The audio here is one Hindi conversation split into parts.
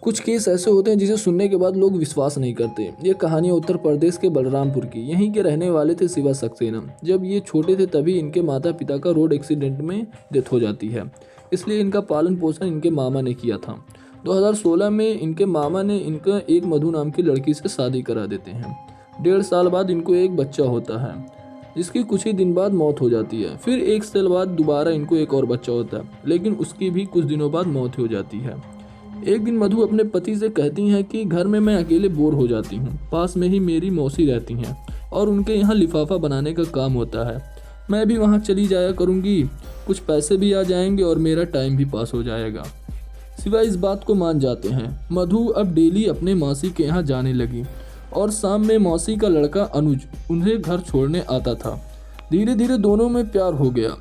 कुछ केस ऐसे होते हैं जिसे सुनने के बाद लोग विश्वास नहीं करते। ये कहानी है उत्तर प्रदेश के बलरामपुर की। यहीं के रहने वाले थे शिवा सक्सेना। जब ये छोटे थे तभी इनके माता पिता का रोड एक्सीडेंट में डेथ हो जाती है, इसलिए इनका पालन पोषण इनके मामा ने किया था। 2016 में इनके मामा ने इनका एक मधु नाम की लड़की से शादी करा देते हैं। 1.5 साल बाद इनको एक बच्चा होता है, जिसकी कुछ ही दिन बाद मौत हो जाती है। फिर 1 साल बाद दोबारा इनको एक और बच्चा होता है, लेकिन उसकी भी कुछ दिनों बाद मौत हो जाती है। एक दिन मधु अपने पति से कहती हैं कि घर में मैं अकेले बोर हो जाती हूँ। पास में ही मेरी मौसी रहती हैं और उनके यहाँ लिफाफा बनाने का काम होता है। मैं भी वहाँ चली जाया करूँगी, कुछ पैसे भी आ जाएंगे और मेरा टाइम भी पास हो जाएगा। शिवा इस बात को मान जाते हैं। मधु अब डेली अपने मौसी के यहाँ जाने लगी और शाम में मौसी का लड़का अनुज उन्हें घर छोड़ने आता था। धीरे धीरे दोनों में प्यार हो गया।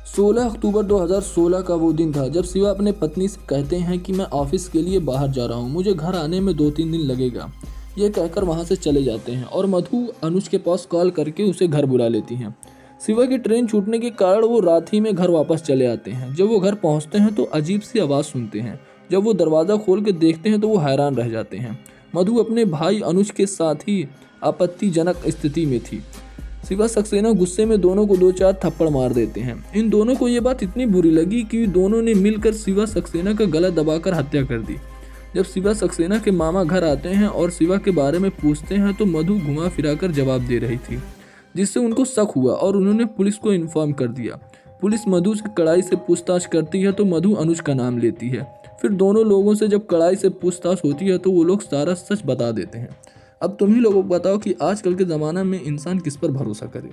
16 अक्टूबर 2016 का वो दिन था जब शिवा अपने पत्नी से कहते हैं कि मैं ऑफिस के लिए बाहर जा रहा हूँ, मुझे घर आने में 2-3 दिन लगेगा। ये कहकर वहाँ से चले जाते हैं और मधु अनुज के पास कॉल करके उसे घर बुला लेती हैं। शिवा की ट्रेन छूटने के कारण वो रात ही में घर वापस चले आते हैं। जब वो घर पहुँचते हैं तो अजीब सी आवाज़ सुनते हैं। जब वो दरवाज़ा खोल के देखते हैं तो वो हैरान रह जाते हैं। मधु अपने भाई अनुज के साथ ही आपत्तिजनक स्थिति में थी। शिवा सक्सेना गुस्से में दोनों को 2-4 थप्पड़ मार देते हैं। इन दोनों को ये बात इतनी बुरी लगी कि दोनों ने मिलकर शिवा सक्सेना का गला दबाकर हत्या कर दी। जब शिवा सक्सेना के मामा घर आते हैं और शिवा के बारे में पूछते हैं तो मधु घुमा फिराकर जवाब दे रही थी, जिससे उनको शक हुआ और उन्होंने पुलिस को इन्फॉर्म कर दिया। पुलिस मधु से कड़ाई से पूछताछ करती है तो मधु अनुज का नाम लेती है। फिर दोनों लोगों से जब कड़ाई से पूछताछ होती है तो वो लोग सारा सच बता देते हैं। अब तुम ही लोगों को बताओ कि आजकल के ज़माना में इंसान किस पर भरोसा करे।